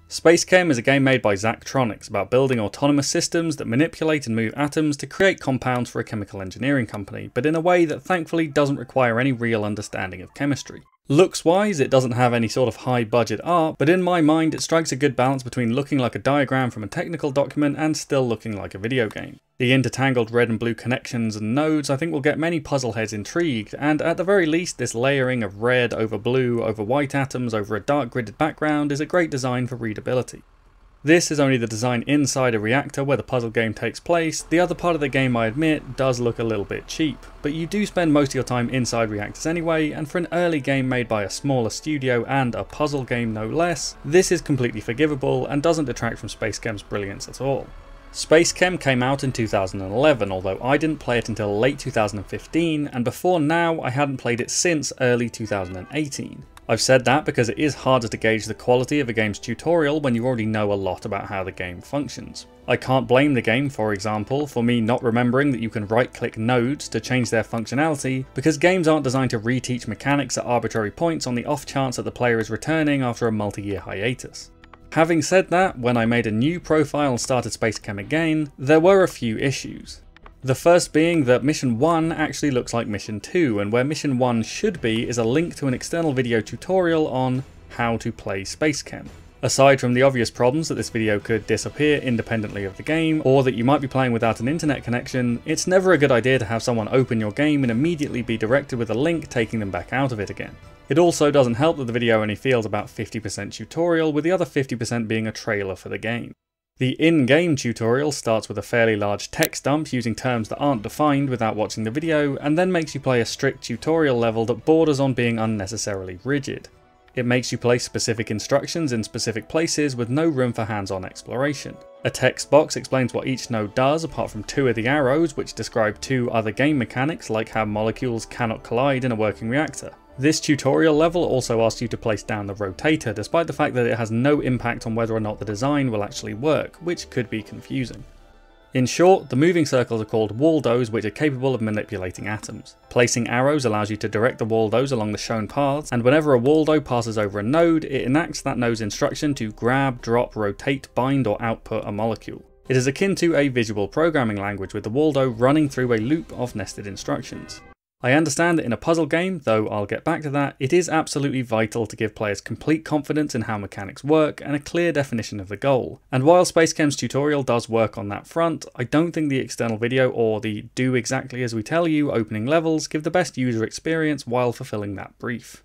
SpaceChem is a game made by Zachtronics about building autonomous systems that manipulate and move atoms to create compounds for a chemical engineering company, but in a way that thankfully doesn't require any real understanding of chemistry. Looks wise, it doesn't have any sort of high budget art, but in my mind it strikes a good balance between looking like a diagram from a technical document and still looking like a video game. The intertangled red and blue connections and nodes I think will get many puzzle heads intrigued, and at the very least this layering of red over blue over white atoms over a dark gridded background is a great design for readability. This is only the design inside a reactor where the puzzle game takes place. The other part of the game, I admit, does look a little bit cheap, but you do spend most of your time inside reactors anyway, and for an early game made by a smaller studio and a puzzle game no less, this is completely forgivable and doesn't detract from SpaceChem's brilliance at all. SpaceChem came out in 2011, although I didn't play it until late 2015, and before now I hadn't played it since early 2018. I've said that because it is harder to gauge the quality of a game's tutorial when you already know a lot about how the game functions. I can't blame the game, for example, for me not remembering that you can right-click nodes to change their functionality, because games aren't designed to reteach mechanics at arbitrary points on the off chance that the player is returning after a multi-year hiatus. Having said that, when I made a new profile and started SpaceChem again, there were a few issues. The first being that Mission 1 actually looks like Mission 2, and where Mission 1 should be is a link to an external video tutorial on how to play SpaceChem. Aside from the obvious problems that this video could disappear independently of the game, or that you might be playing without an internet connection, it's never a good idea to have someone open your game and immediately be directed with a link taking them back out of it again. It also doesn't help that the video only feels about 50% tutorial, with the other 50% being a trailer for the game. The in-game tutorial starts with a fairly large text dump using terms that aren't defined without watching the video, and then makes you play a strict tutorial level that borders on being unnecessarily rigid. It makes you place specific instructions in specific places with no room for hands-on exploration. A text box explains what each node does apart from two of the arrows, which describe two other game mechanics like how molecules cannot collide in a working reactor. This tutorial level also asks you to place down the rotator, despite the fact that it has no impact on whether or not the design will actually work, which could be confusing. In short, the moving circles are called Waldos, which are capable of manipulating atoms. Placing arrows allows you to direct the Waldos along the shown paths, and whenever a Waldo passes over a node, it enacts that node's instruction to grab, drop, rotate, bind or output a molecule. It is akin to a visual programming language, with the Waldo running through a loop of nested instructions. I understand that in a puzzle game, though I'll get back to that, it is absolutely vital to give players complete confidence in how mechanics work and a clear definition of the goal. And while SpaceChem's tutorial does work on that front, I don't think the external video or the do exactly as we tell you opening levels give the best user experience while fulfilling that brief.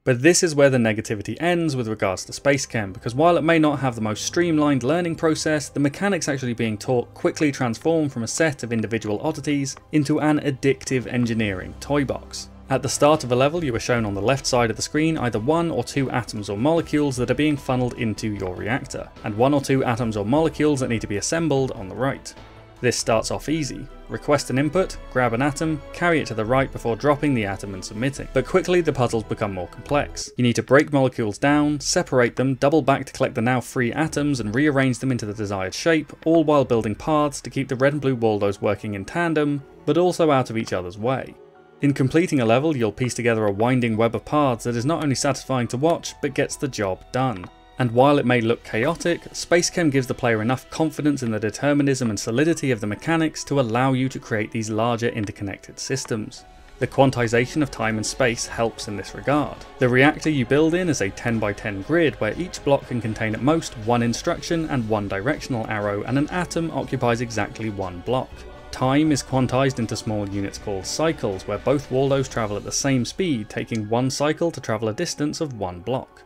But this is where the negativity ends with regards to SpaceChem, because while it may not have the most streamlined learning process, the mechanics actually being taught quickly transform from a set of individual oddities into an addictive engineering toy box. At the start of a level, you are shown on the left side of the screen either one or two atoms or molecules that are being funneled into your reactor, and one or two atoms or molecules that need to be assembled on the right. This starts off easy. Request an input, grab an atom, carry it to the right before dropping the atom and submitting. But quickly the puzzles become more complex. You need to break molecules down, separate them, double back to collect the now free atoms and rearrange them into the desired shape, all while building paths to keep the red and blue Waldos working in tandem, but also out of each other's way. In completing a level, you'll piece together a winding web of paths that is not only satisfying to watch, but gets the job done. And while it may look chaotic, SpaceChem gives the player enough confidence in the determinism and solidity of the mechanics to allow you to create these larger interconnected systems. The quantization of time and space helps in this regard. The reactor you build in is a 10 by 10 grid where each block can contain at most one instruction and one directional arrow, and an atom occupies exactly one block. Time is quantized into small units called cycles, where both Waldos travel at the same speed, taking one cycle to travel a distance of one block.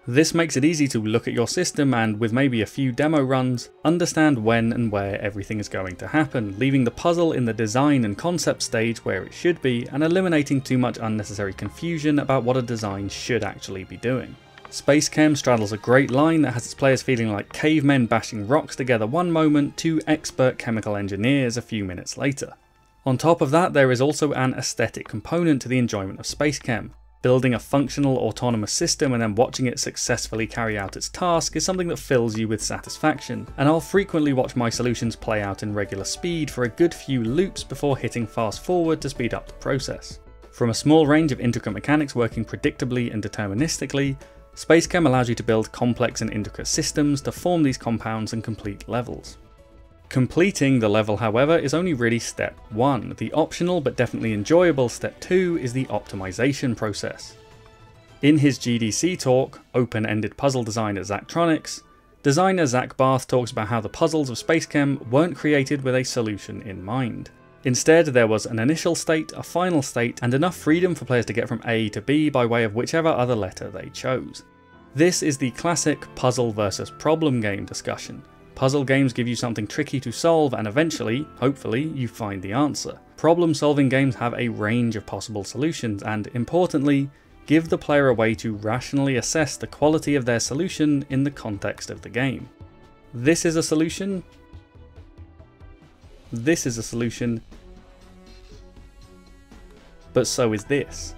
This makes it easy to look at your system and, with maybe a few demo runs, understand when and where everything is going to happen, leaving the puzzle in the design and concept stage where it should be, and eliminating too much unnecessary confusion about what a design should actually be doing. SpaceChem straddles a great line that has its players feeling like cavemen bashing rocks together one moment to expert chemical engineers a few minutes later. On top of that, there is also an aesthetic component to the enjoyment of SpaceChem. Building a functional autonomous system and then watching it successfully carry out its task is something that fills you with satisfaction, and I'll frequently watch my solutions play out in regular speed for a good few loops before hitting fast forward to speed up the process. From a small range of intricate mechanics working predictably and deterministically, SpaceChem allows you to build complex and intricate systems to form these compounds and complete levels. Completing the level, however, is only really step 1. The optional but definitely enjoyable step 2 is the optimization process. In his GDC talk, Open-Ended Puzzle Design at Zachtronics, designer Zach Barth talks about how the puzzles of SpaceChem weren't created with a solution in mind. Instead, there was an initial state, a final state, and enough freedom for players to get from A to B by way of whichever other letter they chose. This is the classic puzzle versus problem game discussion. Puzzle games give you something tricky to solve and eventually, hopefully, you find the answer. Problem-solving games have a range of possible solutions and, importantly, give the player a way to rationally assess the quality of their solution in the context of the game. This is a solution. This is a solution. But so is this.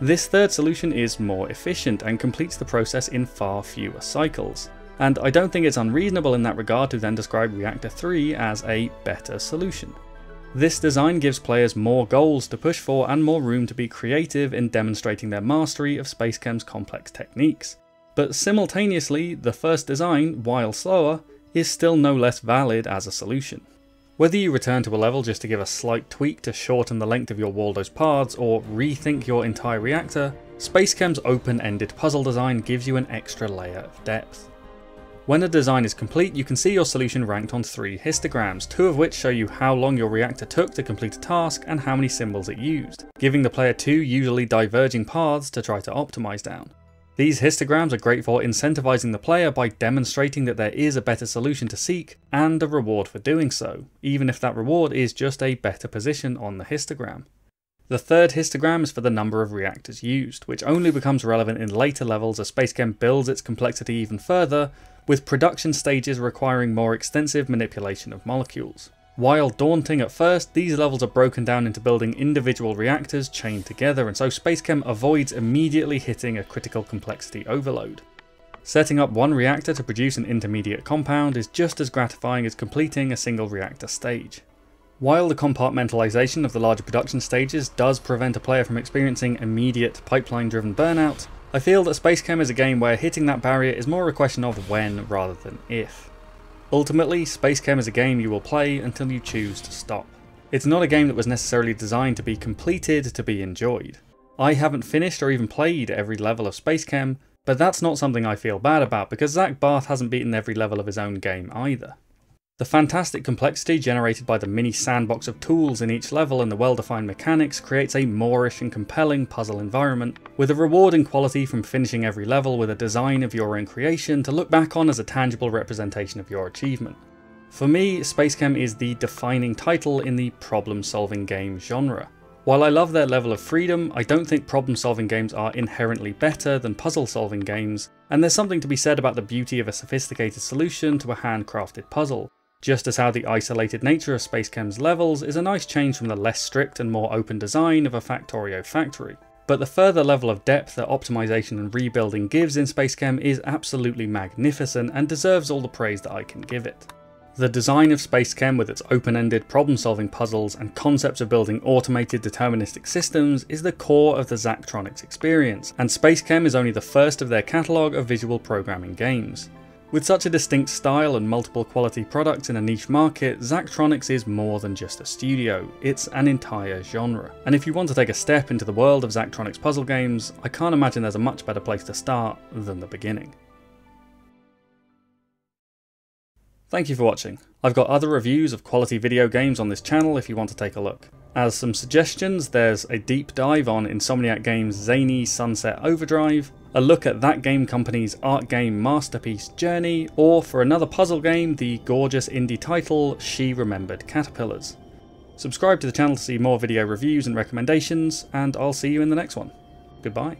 This third solution is more efficient and completes the process in far fewer cycles. And I don't think it's unreasonable in that regard to then describe Reactor 3 as a better solution. This design gives players more goals to push for and more room to be creative in demonstrating their mastery of SpaceChem's complex techniques. But simultaneously, the first design, while slower, is still no less valid as a solution. Whether you return to a level just to give a slight tweak to shorten the length of your Waldo's paths or rethink your entire reactor, SpaceChem's open-ended puzzle design gives you an extra layer of depth. When a design is complete, you can see your solution ranked on 3 histograms, 2 of which show you how long your reactor took to complete a task and how many symbols it used, giving the player 2 usually diverging paths to try to optimize down. These histograms are great for incentivizing the player by demonstrating that there is a better solution to seek and a reward for doing so, even if that reward is just a better position on the histogram. The third histogram is for the number of reactors used, which only becomes relevant in later levels as SpaceChem builds its complexity even further, with production stages requiring more extensive manipulation of molecules. While daunting at first, these levels are broken down into building individual reactors chained together, and so SpaceChem avoids immediately hitting a critical complexity overload. Setting up one reactor to produce an intermediate compound is just as gratifying as completing a single reactor stage. While the compartmentalization of the larger production stages does prevent a player from experiencing immediate pipeline-driven burnout, I feel that SpaceChem is a game where hitting that barrier is more a question of when rather than if. Ultimately, SpaceChem is a game you will play until you choose to stop. It's not a game that was necessarily designed to be completed to be enjoyed. I haven't finished or even played every level of SpaceChem, but that's not something I feel bad about because Zach Barth hasn't beaten every level of his own game either. The fantastic complexity generated by the mini sandbox of tools in each level and the well-defined mechanics creates a moorish and compelling puzzle environment, with a rewarding quality from finishing every level with a design of your own creation to look back on as a tangible representation of your achievement. For me, SpaceChem is the defining title in the problem-solving game genre. While I love their level of freedom, I don't think problem-solving games are inherently better than puzzle-solving games, and there's something to be said about the beauty of a sophisticated solution to a handcrafted puzzle. Just as how the isolated nature of SpaceChem's levels is a nice change from the less strict and more open design of a Factorio factory. But the further level of depth that optimization and rebuilding gives in SpaceChem is absolutely magnificent and deserves all the praise that I can give it. The design of SpaceChem with its open-ended problem-solving puzzles and concepts of building automated deterministic systems is the core of the Zachtronics experience, and SpaceChem is only the first of their catalogue of visual programming games. With such a distinct style and multiple quality products in a niche market, Zachtronics is more than just a studio, it's an entire genre. And if you want to take a step into the world of Zachtronics puzzle games, I can't imagine there's a much better place to start than the beginning. Thank you for watching. I've got other reviews of quality video games on this channel if you want to take a look. As some suggestions, there's a deep dive on Insomniac Games' zany Sunset Overdrive, a look at that game company's art game masterpiece Journey, or for another puzzle game, the gorgeous indie title She Remembered Caterpillars. Subscribe to the channel to see more video reviews and recommendations, and I'll see you in the next one. Goodbye.